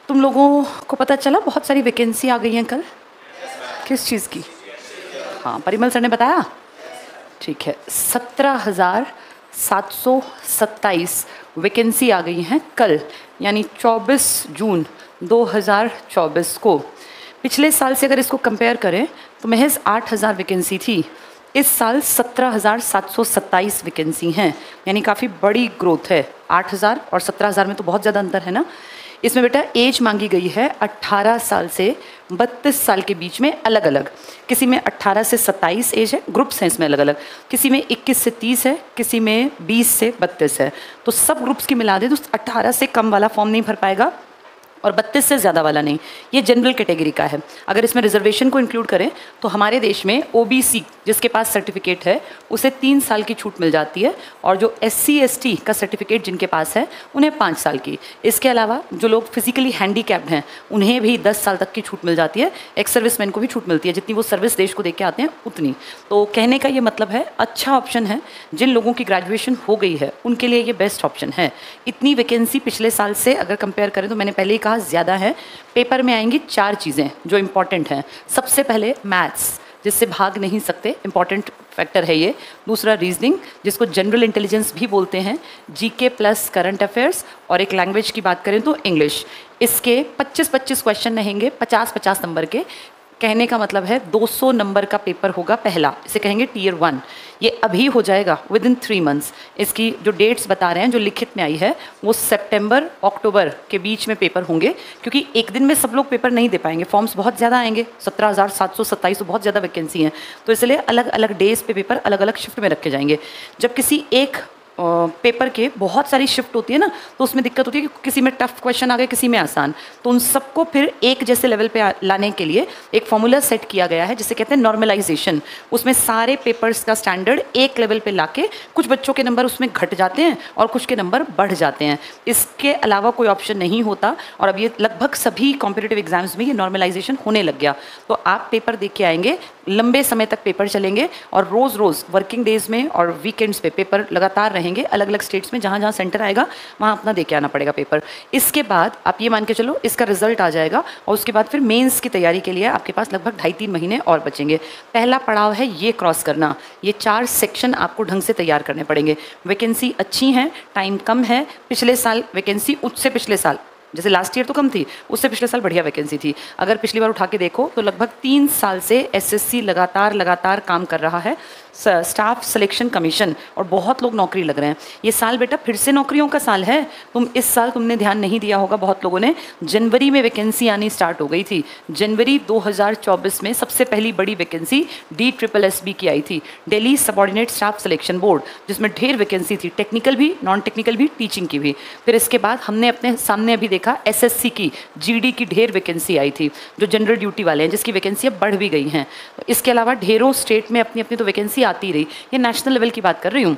तुम लोगों को पता चला बहुत सारी वैकेंसी आ गई हैं कल? किस चीज़ की? हाँ, परिमल सर ने बताया। ठीक है, 17,727 वैकेंसी आ गई हैं कल, यानी 24 जून 2024 को। पिछले साल से अगर इसको कंपेयर करें तो महज 8,000 वैकेंसी थी। इस साल 17,727 वैकेंसी हैं, यानी काफ़ी बड़ी ग्रोथ है। 8,000 और 17,000 में तो बहुत ज़्यादा अंतर है ना। इसमें बेटा एज मांगी गई है 18 साल से 32 साल के बीच में अलग अलग। किसी में 18 से 27 एज है, ग्रुप्स हैं इसमें अलग अलग। किसी में 21 से 30 है, किसी में 20 से 32 है। तो सब ग्रुप्स की मिला दे तो 18 से कम वाला फॉर्म नहीं भर पाएगा और 32 से ज़्यादा वाला नहीं। ये जनरल कैटेगरी का है। अगर इसमें रिजर्वेशन को इंक्लूड करें तो हमारे देश में ओबीसी जिसके पास सर्टिफिकेट है उसे 3 साल की छूट मिल जाती है, और जो SC ST का सर्टिफिकेट जिनके पास है उन्हें 5 साल की। इसके अलावा जो लोग फिजिकली हैंडीकैप्ड हैं उन्हें भी 10 साल तक की छूट मिल जाती है। एक्स सर्विसमैन को भी छूट मिलती है, जितनी वो सर्विस देश को दे के आते हैं उतनी। तो कहने का ये मतलब है अच्छा ऑप्शन है। जिन लोगों की ग्रेजुएशन हो गई है उनके लिए ये बेस्ट ऑप्शन है। इतनी वैकेंसी पिछले साल से अगर कंपेयर करें तो मैंने पहले ही कहा ज़्यादा है। पेपर में आएंगी 4 चीज़ें जो इंपॉर्टेंट हैं। सबसे पहले मैथ्स, जिससे भाग नहीं सकते, इंपॉर्टेंट फैक्टर है ये। दूसरा रीजनिंग, जिसको जनरल इंटेलिजेंस भी बोलते हैं। GK प्लस करंट अफेयर्स, और एक लैंग्वेज की बात करें तो इंग्लिश। इसके 25-25 क्वेश्चन रहेंगे, 50-50 नंबर के। कहने का मतलब है 200 नंबर का पेपर होगा पहला, इसे कहेंगे Tier 1। ये अभी हो जाएगा विदिन 3 मंथ्स। इसकी जो डेट्स बता रहे हैं, जो लिखित में आई है, वो सितंबर अक्टूबर के बीच में पेपर होंगे, क्योंकि एक दिन में सब लोग पेपर नहीं दे पाएंगे। फॉर्म्स बहुत ज़्यादा आएंगे, 17,727 तो बहुत ज़्यादा वैकेंसी हैं। तो इसलिए अलग अलग डेज पे पेपर अलग अलग शिफ्ट में रखे जाएंगे। जब किसी एक पेपर के बहुत सारी शिफ्ट होती है ना, तो उसमें दिक्कत होती है कि किसी में टफ क्वेश्चन आ गए, किसी में आसान। तो उन सबको फिर एक जैसे लेवल पे लाने के लिए एक फॉर्मूला सेट किया गया है जिसे कहते हैं नॉर्मलाइजेशन। उसमें सारे पेपर्स का स्टैंडर्ड एक लेवल पे लाके कुछ बच्चों के नंबर उसमें घट जाते हैं और कुछ के नंबर बढ़ जाते हैं। इसके अलावा कोई ऑप्शन नहीं होता, और अब ये लगभग सभी कॉम्पिटिटिव एग्जाम्स में ये नॉर्मलाइजेशन होने लग गया। तो आप पेपर दे के आएंगे, लंबे समय तक पेपर चलेंगे, और रोज़ रोज़ वर्किंग डेज में और वीकेंड्स पे पेपर लगातार रहेंगे। अलग अलग स्टेट्स में जहाँ जहाँ सेंटर आएगा वहाँ अपना दे के आना पड़ेगा पेपर। इसके बाद आप ये मान के चलो इसका रिजल्ट आ जाएगा, और उसके बाद फिर मेंस की तैयारी के लिए आपके पास लगभग 2.5-3 महीने और बचेंगे। पहला पड़ाव है ये क्रॉस करना। ये 4 सेक्शन आपको ढंग से तैयार करने पड़ेंगे। वैकेंसी अच्छी हैं, टाइम कम है। पिछले साल वैकेंसी, उससे पिछले साल, जैसे लास्ट ईयर तो कम थी, उससे पिछले साल बढ़िया वैकेंसी थी। अगर पिछली बार उठा के देखो तो लगभग 3 साल से SSC लगातार काम कर रहा है, स्टाफ सिलेक्शन कमीशन, और बहुत लोग नौकरी लग रहे हैं। ये साल बेटा फिर से नौकरियों का साल है। इस साल तुमने ध्यान नहीं दिया होगा, बहुत लोगों ने, जनवरी में वैकेंसी आनी स्टार्ट हो गई थी। जनवरी 2024 में सबसे पहली बड़ी वैकेंसी DSSB की आई थी, Delhi subordinate staff selection board, जिसमें ढेर वैकेंसी थी, टेक्निकल भी, नॉन टेक्निकल भी, टीचिंग की भी। फिर इसके बाद हमने अपने सामने अभी देखा SSC की, GD की ढेर वैकेंसी आई थी, जो जनरल ड्यूटी वाले हैं, जिसकी वैकेंसी अब बढ़ भी गई हैं। इसके अलावा ढेरों स्टेट में अपनी अपनी तो वैकेंसी आती रही। ये नेशनल लेवल की बात कर रही हूँ।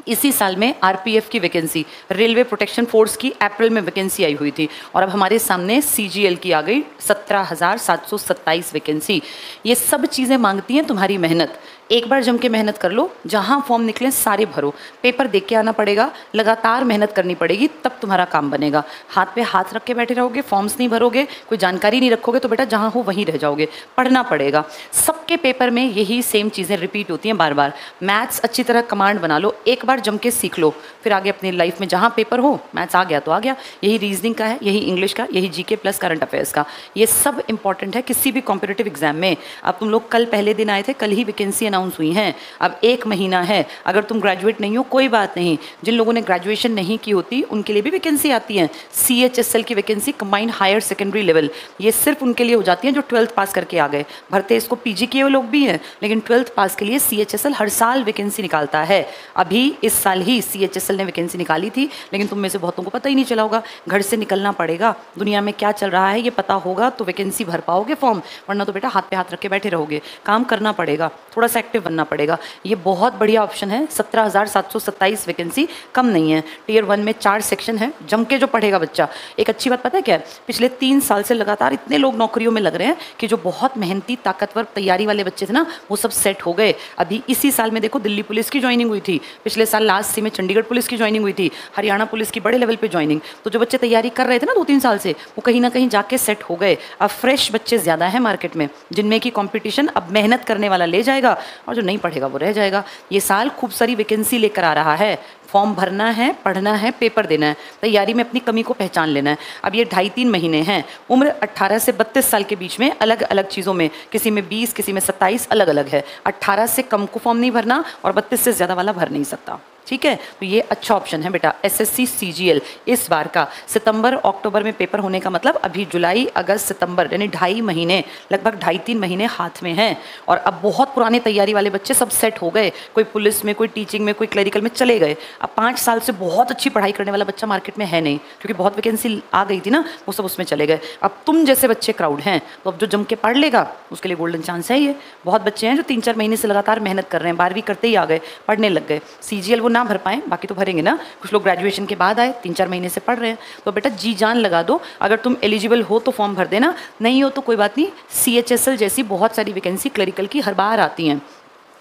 इसी साल में RPF की वैकेंसी, रेलवे प्रोटेक्शन फोर्स की, अप्रैल में वैकेंसी आई हुई थी, और अब हमारे सामने CGL की आ गई 17,727 वैकेंसी। ये सब चीज़ें मांगती हैं तुम्हारी मेहनत। एक बार जम के मेहनत कर लो, जहाँ फॉर्म निकले सारे भरो, पेपर देख के आना पड़ेगा, लगातार मेहनत करनी पड़ेगी, तब तुम्हारा काम बनेगा। हाथ पे हाथ रख के बैठे रहोगे, फॉर्म्स नहीं भरोगे, कोई जानकारी नहीं रखोगे, तो बेटा जहाँ हो वहीं रह जाओगे। पढ़ना पड़ेगा। सबके पेपर में यही सेम चीज़ें रिपीट होती हैं बार बार। मैथ्स अच्छी तरह कमांड बना लो, एक बार जम के सीख लो, फिर आगे अपनी लाइफ में जहाँ पेपर हो, मैथ्स आ गया तो आ गया। यही रीजनिंग का है, यही इंग्लिश का, यही GK प्लस करंट अफेयर्स का। ये सब इंपॉर्टेंट है किसी भी कॉम्पिटिटिव एग्जाम में। अब तुम लोग कल पहले दिन आए थे, कल ही वैकेंसी अनाउंस हुई हैं। अब 1 महीना है। अगर तुम ग्रेजुएट नहीं हो कोई बात नहीं, जिन लोगों ने ग्रेजुएशन नहीं की होती उनके लिए भी वैकेंसी आती है। CHSL की vacancy, combined higher secondary level, ये सिर्फ उनके लिए हो जाती है जो 12th पास करके आ गए। भरते इसको PG किए हुए लोग भी हैं, लेकिन 12th पास के लिए CHSL हर साल वैकेंसी निकालता है। अभी इस साल ही CHSL ने वैकेंसी निकाली थी, लेकिन तुम में से बहुतों को पता ही नहीं चला होगा। घर से निकलना पड़ेगा, दुनिया में क्या चल रहा है ये पता होगा तो वैकेंसी भर पाओगे फॉर्म, वरना तो बेटा हाथ पे हाथ रख के बैठे रहोगे। काम करना पड़ेगा, थोड़ा सा एक्टिव बनना पड़ेगा। ये बहुत बढ़िया ऑप्शन है। 17,727 वैकेंसी कम नहीं है। टियर 1 में 4 सेक्शन है, जम के जो पढ़ेगा बच्चा। एक अच्छी बात पता है क्या है, पिछले 3 साल से लगातार इतने लोग नौकरियों में लग रहे हैं कि जो बहुत मेहनती ताकतवर तैयारी वाले बच्चे थे ना, वो सब सेट हो गए। अभी इसी साल में देखो दिल्ली पुलिस की ज्वाइनिंग हुई थी, पिछले साल लास्ट सी में चंडीगढ़ पुलिस की ज्वाइनिंग हुई थी, हरियाणा पुलिस की बड़े लेवल पे ज्वाइनिंग। तो जो बच्चे तैयारी कर रहे थे ना 2-3 साल से, वो कहीं ना कहीं जाके सेट हो गए। अब फ्रेश बच्चे ज़्यादा हैं मार्केट में, जिनमें की कंपटीशन अब मेहनत करने वाला ले जाएगा और जो नहीं पढ़ेगा वो रह जाएगा। ये साल खूब सारी वैकेंसी लेकर आ रहा है। फॉर्म भरना है, पढ़ना है, पेपर देना है, तैयारी में अपनी कमी को पहचान लेना है। अब ये 2.5-3 महीने हैं, उम्र 18 से 32 साल के बीच में अलग अलग चीज़ों में, किसी में 20, किसी में 27, अलग अलग है। 18 से कम को फॉर्म नहीं भरना और 32 से ज़्यादा वाला भर नहीं सकता। ठीक है, तो ये अच्छा ऑप्शन है बेटा। एसएससी सीजीएल इस बार का सितंबर अक्टूबर में पेपर होने का मतलब अभी जुलाई अगस्त सितंबर यानी 2.5 महीने, लगभग 2.5-3 महीने हाथ में हैं। और अब बहुत पुराने तैयारी वाले बच्चे सब सेट हो गए, कोई पुलिस में, कोई टीचिंग में, कोई क्लरिकल में चले गए। अब 5 साल से बहुत अच्छी पढ़ाई करने वाला बच्चा मार्केट में है नहीं, क्योंकि बहुत वैकेंसी आ गई थी ना, वो सब उसमें चले गए। अब तुम जैसे बच्चे क्राउड हैं, तो अब जो जम के पढ़ लेगा उसके लिए गोल्डन चांस है ये। बहुत बच्चे हैं जो 3-4 महीने से लगातार मेहनत कर रहे हैं, 12वीं करते ही आ गए, पढ़ने लग गए। सीजीएल वो ना भर पाए, बाकी तो भरेंगे ना। कुछ लोग ग्रेजुएशन के बाद आए, 3-4 महीने से पढ़ रहे हैं। तो बेटा जी जान लगा दो, अगर तुम एलिजिबल हो तो फॉर्म भर देना, नहीं हो तो कोई बात नहीं। CHSL जैसी बहुत सारी वैकेंसी क्लरिकल की हर बार आती हैं,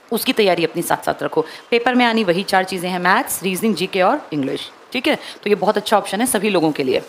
उसकी तैयारी अपनी साथ साथ रखो। पेपर में आनी वही 4 चीज़ें हैं, मैथ्स, रीजनिंग, जीके और इंग्लिश। ठीक है, तो ये बहुत अच्छा ऑप्शन है सभी लोगों के लिए।